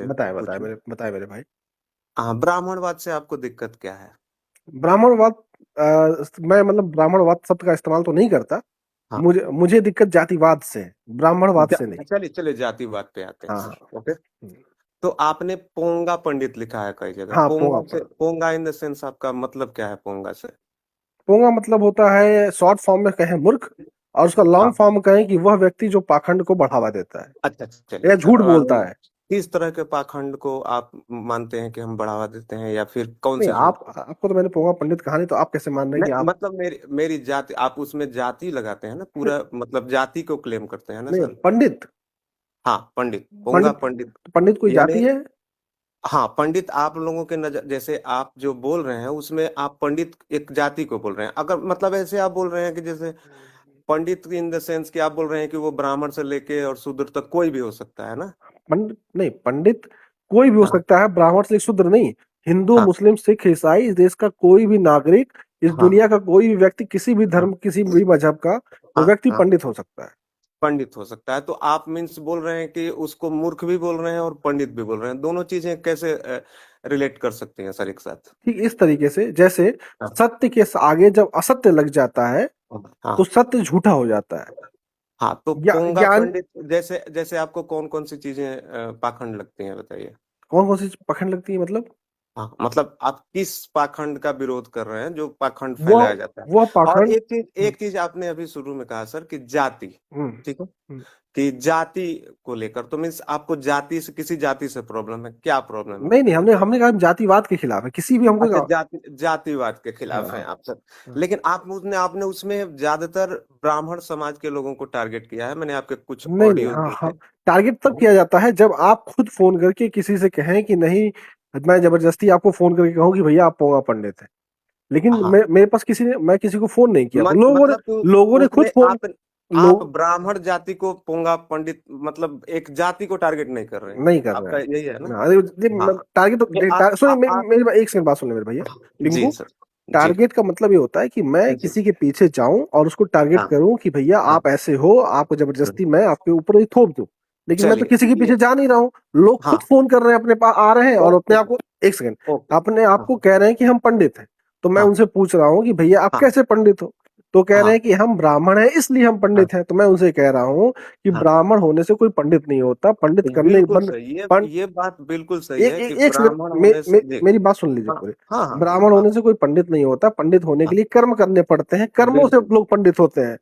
आपसे पूछूं? बताए मेरे भाई। हाँ, ब्राह्मणवाद से आपको दिक्कत क्या है? ब्राह्मणवाद, मैं मतलब ब्राह्मणवाद शब्द का इस्तेमाल तो नहीं करता। हाँ, मुझे मुझे दिक्कत जातिवाद से है, ब्राह्मणवाद से नहीं। चलिए चलिए, जातिवाद पे आते हैं हाँ, सर। हाँ। ओके। तो आपने पोंगा पंडित लिखा है कई जगह, हाँ, पोंगा पोंगा से, पोंगा इन द सेंस आपका मतलब क्या है पोंगा से? पोंगा मतलब होता है, शॉर्ट फॉर्म में कहें मूर्ख, और उसका लॉन्ग हाँ, फॉर्म में कहें कि वह व्यक्ति जो पाखंड को बढ़ावा देता है अच्छा अच्छा, चलिए या सर। झूठ बोलता है। किस तरह के पाखंड को आप मानते हैं कि हम बढ़ावा देते हैं, या फिर कौन नहीं, से झूठ? आपको तो मैंने पोंगा पंडित कहा नहीं, तो आप कैसे मान रहे हैं कि नहीं, आप। मतलब मेरी मेरी जाति, आप उसमें जाति लगाते हैं ना, पूरा मतलब जाति को क्लेम करते हैं ना नहीं, सर? पंडित। हाँ, पंडित, पोंगा पंडित पंडित। पंडित कोई यानी, जाति है? हाँ, पंडित आप लोगों के नजर, जैसे आप जो बोल रहे हैं उसमें आप पंडित एक जाति को बोल रहे हैं, अगर मतलब ऐसे आप बोल रहे हैं कि जैसे पंडित इन द सेंस कि आप बोल रहे हैं कि वो ब्राह्मण से लेके और शूद्र तक कोई भी हो सकता है ना? पंडित नहीं, पंडित कोई भी हो हाँ सकता है, ब्राह्मण से शूद्र नहीं। हिंदू, हाँ मुस्लिम, सिख, ईसाई, इस देश का कोई भी नागरिक, इस हाँ दुनिया का कोई भी व्यक्ति, किसी भी हाँ धर्म, किसी भी मजहब का, वो हाँ व्यक्ति हाँ, पंडित हो सकता है। पंडित हो सकता है। तो आप मीन्स बोल रहे हैं कि उसको मूर्ख भी बोल रहे हैं और पंडित भी बोल रहे हैं, दोनों चीजें कैसे रिलेट कर सकते हैं सर एक साथ? ठीक इस तरीके से, जैसे हाँ सत्य के आगे जब असत्य लग जाता है, तो हाँ सत्य झूठा हो जाता है। हाँ। तो पोंगा ज्ञान। पंडित जैसे जैसे आपको कौन कौन सी चीजें पाखंड लगती हैं, बताइए? कौन कौन सी पखंड लगती है मतलब? हाँ, मतलब आप किस पाखंड का विरोध कर रहे हैं जो पाखंड वह फैलाया जाता है? वह और पाखंड। एक चीज आपने अभी शुरू में कहा सर कि जाति, हम्म, ठीक है, हम्म। कि जाति को लेकर, तो मीन्स आपको जाति से, किसी जाति से प्रॉब्लम है, क्या प्रॉब्लम है नहीं, नहीं, आपको? हमने हमने कहा हम जातिवाद के खिलाफ है, किसी भी हमको अच्छा, कहा। जातिवाद के हाँ, खिलाफ हैं हाँ, आप सर। हाँ। लेकिन आपने उसमें ज्यादातर ब्राह्मण समाज के लोगों को टारगेट किया है, मैंने आपके कुछ नहीं, नहीं, ऑडियो हाँ, हाँ। देखे। टारगेट तब किया जाता है जब आप खुद फोन करके किसी से कहें कि नहीं, मैं जबरदस्ती आपको फोन करके कहूँ कि भैया आप पोंगा पंडित हैं। लेकिन हाँ, मेरे पास मैं किसी को फोन नहीं किया, लोगों ने मतलब कि लोगों ने खुद उसमें फोन। आप लोग ब्राह्मण जाति को पोंगा पंडित, मतलब एक जाति को टारगेट नहीं कर रहे हैं, नहीं कर रहे आपका यही है ना? हैं। अरे, हाँ, टारगेट ये तो सुनिए, आप मेरी एक सेकंड बात सुनिए मेरे भैया। जी टिंकू, सर, जी टारगेट का मतलब ये होता है कि मैं जी, किसी के पीछे जाऊं और उसको टारगेट हाँ करूं कि भैया हाँ। आप ऐसे हो, आपको जबरदस्ती मैं आपके ऊपर ही थोप दूं। लेकिन मैं तो चलिए किसी के ये, पीछे जा नहीं रहा हूं। लोग खुद हाँ, फोन कर रहे हैं, अपने पास आ रहे हैं और अपने ओके आप को, एक सेकंड, ओके, अपने आप हाँ को कह रहे हैं कि हम पंडित हैं। तो मैं हाँ उनसे पूछ रहा हूँ कि भैया आप हाँ कैसे पंडित हो? तो कह रहे हाँ हैं कि हम ब्राह्मण हैं इसलिए हम हाँ पंडित हैं। तो मैं उनसे कह रहा हूँ कि हाँ, ब्राह्मण होने से कोई पंडित नहीं होता। पंडित करने बिल्कुल बन सही, पं, ये बात बिल्कुल सही है कि एक सेकंड, ब्राह्मण होने से देख। मेरी बात सुन लीजिए हाँ पूरे। हाँ हाँ हाँ ब्राह्मण हाँ होने से कोई पंडित नहीं होता। पंडित होने के हाँ, लिए कर्म करने पड़ते हैं, कर्मों से बिल्कुल लोग पंडित होते हैं।